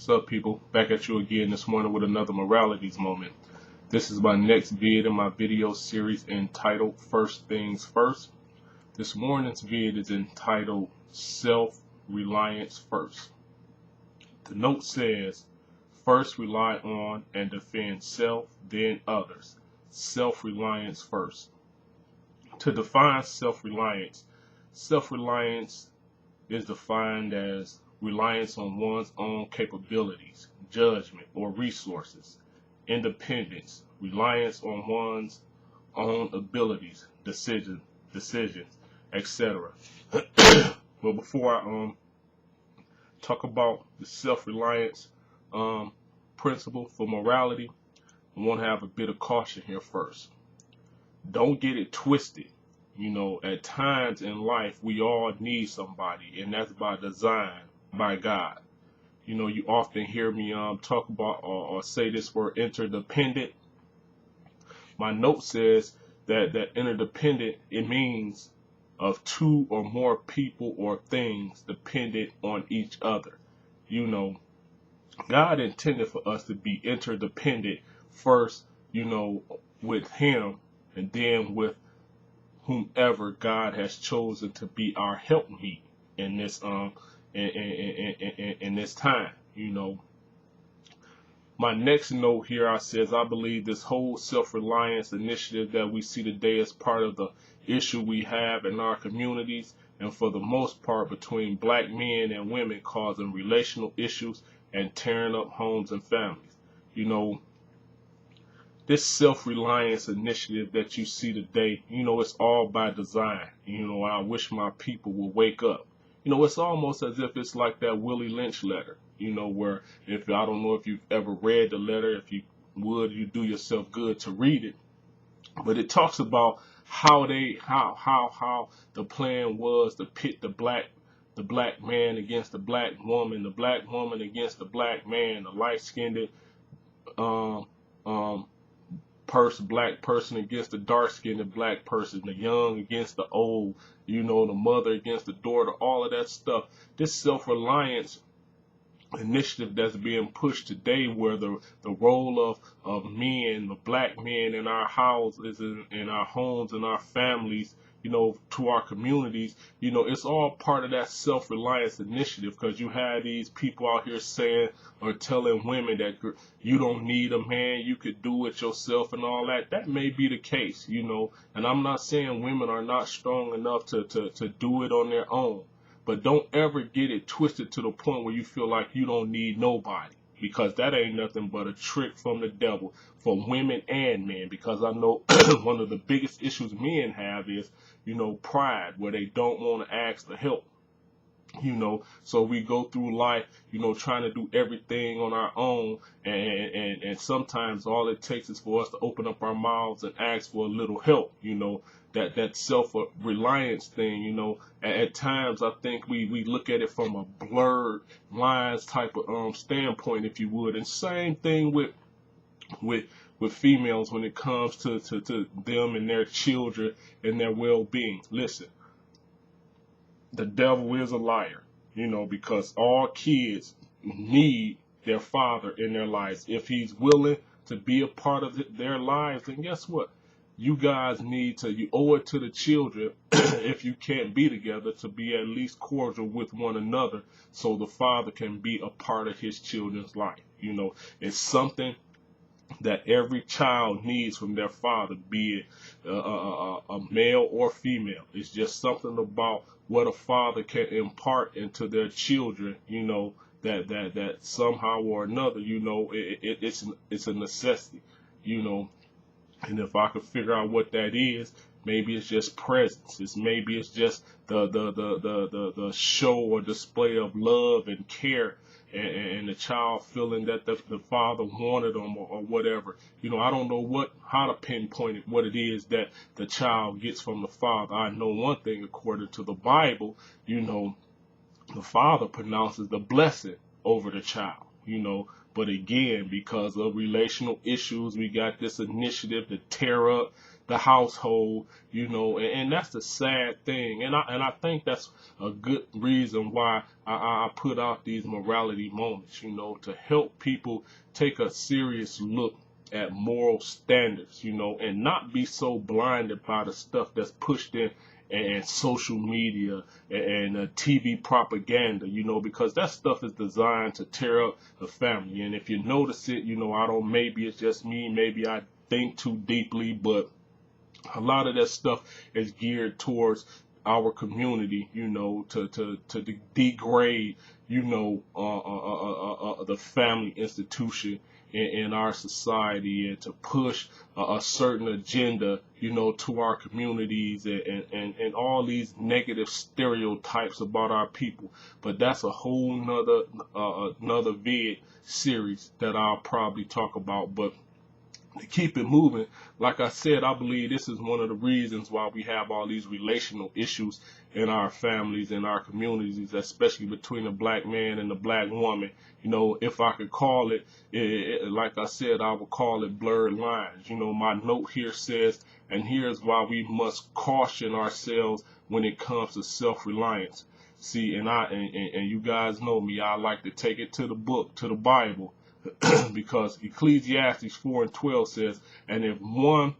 What's up, people? Back at you again this morning with another Moralities moment. This is my next vid in my video series entitled First Things First. This morning's vid is entitled Self-Reliance First. The note says, first rely on and defend self, then others. Self-reliance first. To define self-reliance is defined as reliance on one's own capabilities, judgment, or resources. Independence, reliance on one's own abilities, decisions, etc. But before I talk about the self-reliance principle for morality, I want to have a bit of caution here first. Don't get it twisted. At times in life, we all need somebody, and that's by design, by God. You often hear me talk about or say this word interdependent. My note says that interdependent, it means of two or more people or things dependent on each other. God intended for us to be interdependent first, with Him, and then with whomever God has chosen to be our helpmeet in this in this time. My next note here, I believe this whole self-reliance initiative that we see today is part of the issue we have in our communities, and for the most part between black men and women, causing relational issues and tearing up homes and families. This self-reliance initiative that you see today, it's all by design. I wish my people would wake up. It's almost as if it's like that Willie Lynch letter, where I don't know if you've ever read the letter. If you would, you do yourself good to read it. But it talks about how the plan was to pit the black man against the black woman against the black man, the light-skinned black person against the dark-skinned black person, the young against the old, the mother against the daughter, all of that stuff. This self-reliance initiative that's being pushed today, where the role of men, the black men in our houses, in our homes, in our families, to our communities, it's all part of that self-reliance initiative, because you have these people out here saying or telling women that you don't need a man, you could do it yourself and all that. That may be the case, and I'm not saying women are not strong enough to do it on their own, but don't ever get it twisted to the point where you feel like you don't need nobody, because that ain't nothing but a trick from the devil for women and men. Because I know one of the biggest issues men have is, pride, where they don't want to ask for help. So we go through life, trying to do everything on our own, and sometimes all it takes is for us to open up our mouths and ask for a little help. That self-reliance thing, at times I think we look at it from a blurred lines type of standpoint, if you would. And same thing with females when it comes to them and their children and their well-being. Listen, the devil is a liar, because all kids need their father in their lives. If he's willing to be a part of their lives, then guess what? You guys you owe it to the children, if you can't be together, to be at least cordial with one another, so the father can be a part of his children's life. It's something that every child needs from their father, be it a male or female. It's just something about what a father can impart into their children, that somehow or another, it's a necessity, And if I could figure out what that is, maybe it's just presence. Maybe it's just the show or display of love and care, and the child feeling that the father wanted them, or whatever. I don't know how to pinpoint it, what it is that the child gets from the father. I know one thing, according to the Bible, the father pronounces the blessing over the child, But again, because of relational issues, we got this initiative to tear up the household, and that's the sad thing. And I think that's a good reason why I put out these morality moments, to help people take a serious look at moral standards, and not be so blinded by the stuff that's pushed in and social media and TV propaganda, because that stuff is designed to tear up the family. And if you notice it, I don't, maybe it's just me, maybe I think too deeply, but a lot of that stuff is geared towards our community, to degrade, the family institution in our society, and to push a certain agenda, to our communities, and all these negative stereotypes about our people. But that's a whole another vid series that I'll probably talk about. But to keep it moving, like I said, I believe this is one of the reasons why we have all these relational issues in our families, in our communities, especially between the black man and the black woman. If I could call it, like I said, I would call it blurred lines. My note here says, and here's why we must caution ourselves when it comes to self-reliance. See, and you guys know me, I like to take it to the book, to the Bible. Because Ecclesiastes 4:12 says, and if one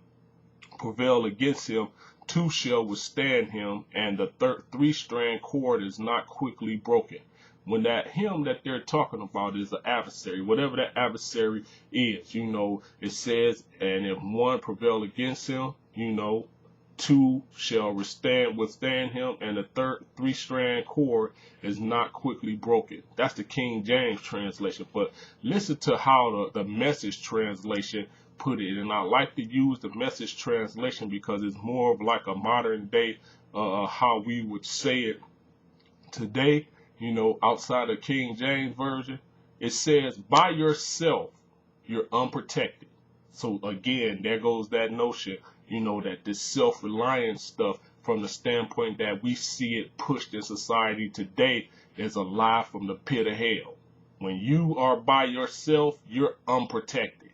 prevail against him, two shall withstand him, and the three-strand cord is not quickly broken. When that him that they're talking about is an adversary, whatever that adversary is, it says, and if one prevail against him, two shall withstand him, and the three-strand cord is not quickly broken. That's the King James translation. But listen to how the Message translation put it. And I like to use the Message translation because it's more of like a modern day, how we would say it today, outside of King James version. It says, by yourself, you're unprotected. So again, there goes that notion, that this self-reliance stuff, from the standpoint that we see it pushed in society today, is a lie from the pit of hell. When you are by yourself, you're unprotected.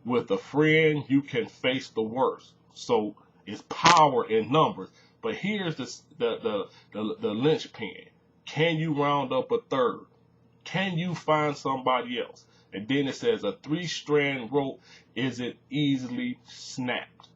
With a friend, you can face the worst. So it's power in numbers. But here's the linchpin. Can you round up a third? Can you find somebody else? And then it says a three-strand rope isn't easily snapped.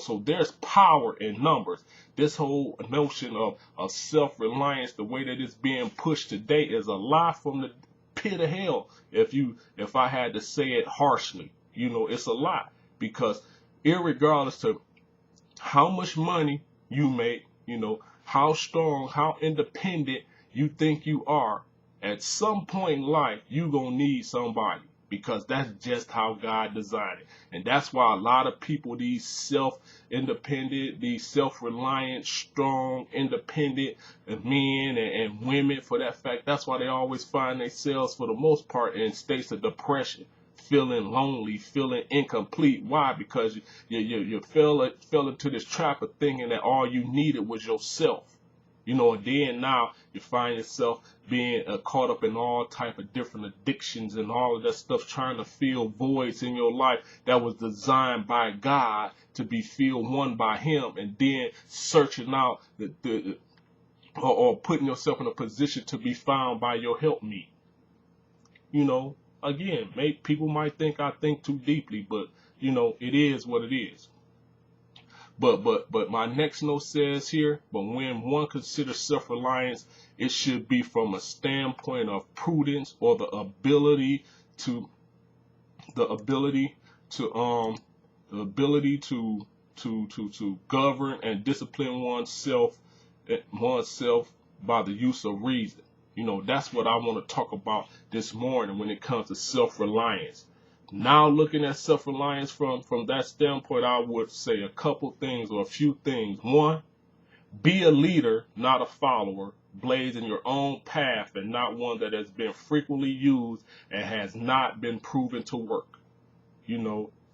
So there's power in numbers. This whole notion of self-reliance, the way that it's being pushed today, is a lie from the pit of hell. If I had to say it harshly, it's a lie. Because irregardless to how much money you make, how strong, how independent you think you are, at some point in life, you're going to need somebody, because that's just how God designed it. And that's why a lot of people, these self-independent, these self-reliant, strong, independent men and women, for that fact, that's why they always find themselves, for the most part, in states of depression, feeling lonely, feeling incomplete. Why? Because you fell into this trap of thinking that all you needed was yourself. And then now you find yourself being caught up in all type of different addictions and all of that stuff, trying to fill voids in your life that was designed by God to be filled one by Him, and then searching out or putting yourself in a position to be found by your helpmeet. Again, people might think I think too deeply, but it is what it is. But my next note says here, but when one considers self-reliance, it should be from a standpoint of prudence, or the ability to govern and discipline oneself by the use of reason. That's what I want to talk about this morning when it comes to self-reliance. Now, looking at self-reliance from that standpoint, I would say a couple things, or a few things. One, be a leader, not a follower, blazing your own path and not one that has been frequently used and has not been proven to work.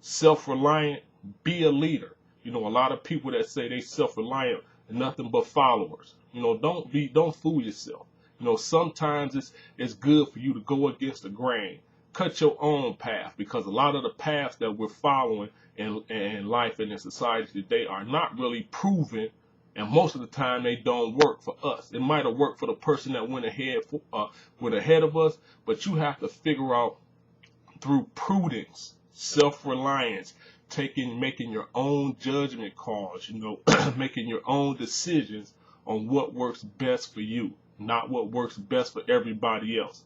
Self-reliant, be a leader. A lot of people that say they self-reliant are nothing but followers. Don't fool yourself. Sometimes it's good for you to go against the grain. cut your own path, because a lot of the paths that we're following in life and in society today are not really proven, and most of the time they don't work for us. It might have worked for the person that went ahead of us, but you have to figure out through prudence, self-reliance, making your own judgment calls, making your own decisions on what works best for you, not what works best for everybody else.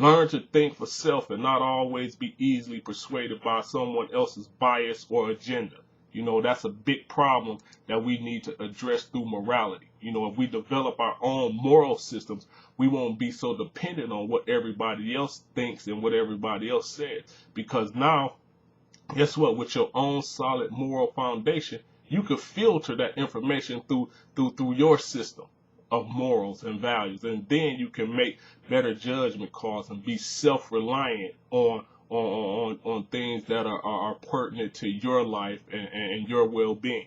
Learn to think for self and not always be easily persuaded by someone else's bias or agenda. That's a big problem that we need to address through morality. If we develop our own moral systems, we won't be so dependent on what everybody else thinks and what everybody else says. Because now, guess what? With your own solid moral foundation, you can filter that information through your system of morals and values, and then you can make better judgment calls and be self-reliant on things that are pertinent to your life and your well-being.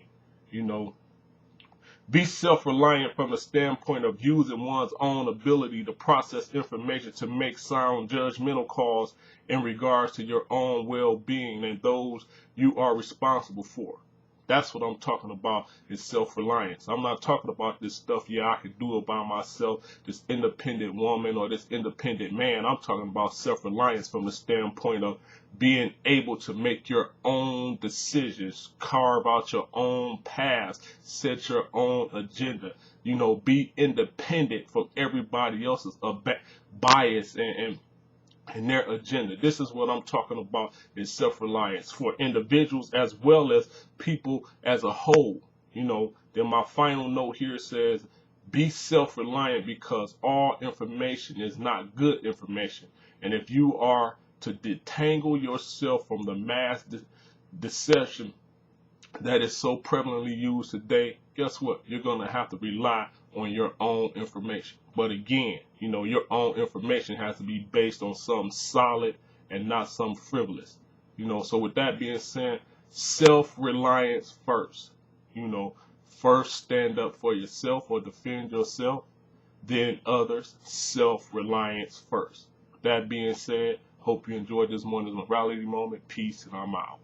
Be self-reliant from the standpoint of using one's own ability to process information to make sound judgmental calls in regards to your own well-being and those you are responsible for. That's what I'm talking about, is self-reliance. I'm not talking about this stuff, I can do it by myself, this independent woman or this independent man. I'm talking about self-reliance from the standpoint of being able to make your own decisions, carve out your own paths, set your own agenda, be independent from everybody else's bias and their agenda. This is what I'm talking about, is self-reliance for individuals as well as people as a whole. Then my final note here says, be self-reliant, because all information is not good information. And if you are to detangle yourself from the mass deception that is so prevalently used today, guess what? You're going to have to rely on your own information. But again, your own information has to be based on something solid and not some frivolous. So with that being said, self-reliance first. First stand up for yourself or defend yourself, then others. Self-reliance first. With that being said, hope you enjoyed this morning's morality moment. Peace, and I'm out.